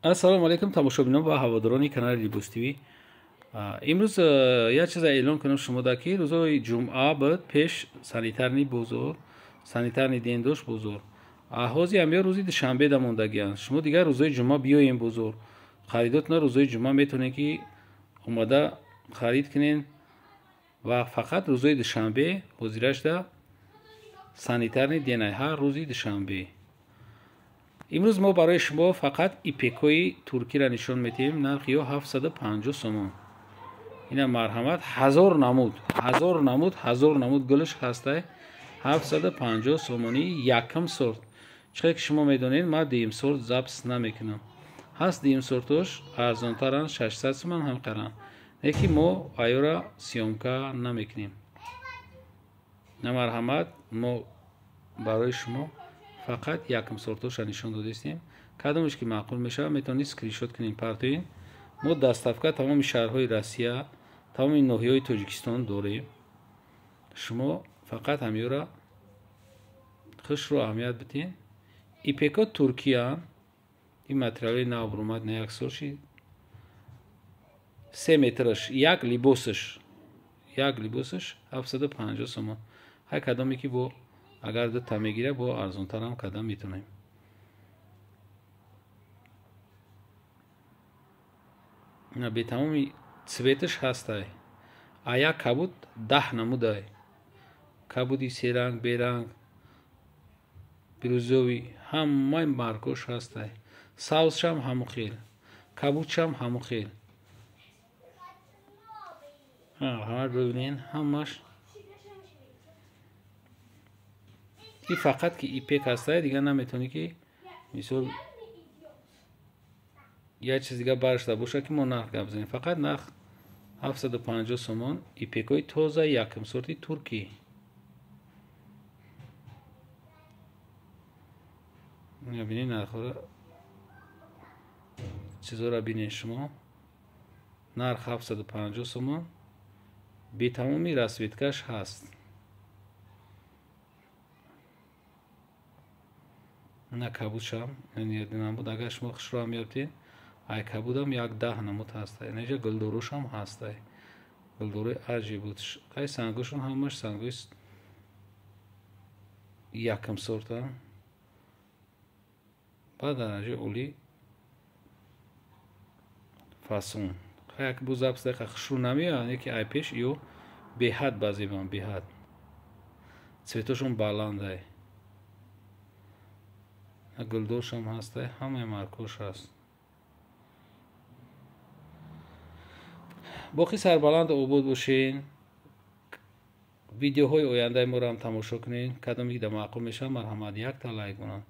ассалому алайкум тамошобинон ва ҳаводорони канали Либос ТВ. имрӯз як чиза эълон кунам шумода ки рӯзои ҷумъа буд пеш санитарни бозор, санитарни ден дошт бозор. ҳозир ҳамё рӯзи душанбе мондагианд. Шумо дигар рӯзои ҷумъа биёен бозор. Харидотона рӯзои ҷумъа метавонед ки омада харид кунед ва фақат рӯзои душанбе ҳозираш да санитарни денай ҳар рӯзи душанбе. имрӯз мо барои шумо фақат ипекои туркиро нишон медиҳем. нархи ё 750 сомон. ина марҳамат ҳазор намуд гулш ҳастай 750 сомонӣ якм сорт. чиқдр ки шумо медонед ман дуюм сорт запс намекунам. ҳаст дуюм сортош арзонтаранд 600 сомон ҳам қаранд. лекин мо айёра сёмка намекунем. ина марҳамат мо барои шумо фақат якм сортоша нишон додистем. кадомаш ки маъқул мешавад метавонед скриншот кунед партоед. мо даставка тамоми шаҳрҳои Россия, тамоми ноҳияҳои Тоҷикистон дорем. шумо фақат ҳамёра хушро аҳамият бидед. ипеко Туркия ин материали нав омад на як солши 3 метраш як либосаш 750 сомон. ҳай кадоме ки бо агар дута мегира бо арзонтарам када метавонем. ина бетамоми цветаш ҳастай. як кабуд 10 намудай. кабуди серанг, беранг, бирӯзовӣ ҳамаи маркош ҳастай. савсшам ҳамон хел, кабудшам ҳамон хел. ҳама бибинед ҳамаш. ин фақат ки ипек ҳастай, дигар наметавонӣ ки мисол як чиз дигар баршда бошад ки мо нарх гап бизанем. фақат нарх 750 сомон ипекои тоза якм сорти туркӣ. бинед нархҳоро чизора бинед шумо. нарх 750 сомон бетамоми расветкаш ҳаст. ина кабудшам намуд агар шумо хушро ҳам ёбтед ай кабудам як 10 намуд ҳастай. инҷа гулдорошам ҳастай. гулдорои аҷиб буд. қай сангошон ҳамаш сангои якм сортанд. ба дараҷаи олӣ фасон. як бу запс дақиқа хушрӯ намеяд ки ай пеш ё беҳад базебан беҳад. цветошон баландай. гулдоршам ҳастай. ҳамаи маркош ҳаст. боқӣ сарбаланду обод бошед. видеоҳои ояндаи моро ҳам тамошо кунед. кадоме ки дар маъқул мешавад марҳамат як та лайк монанд.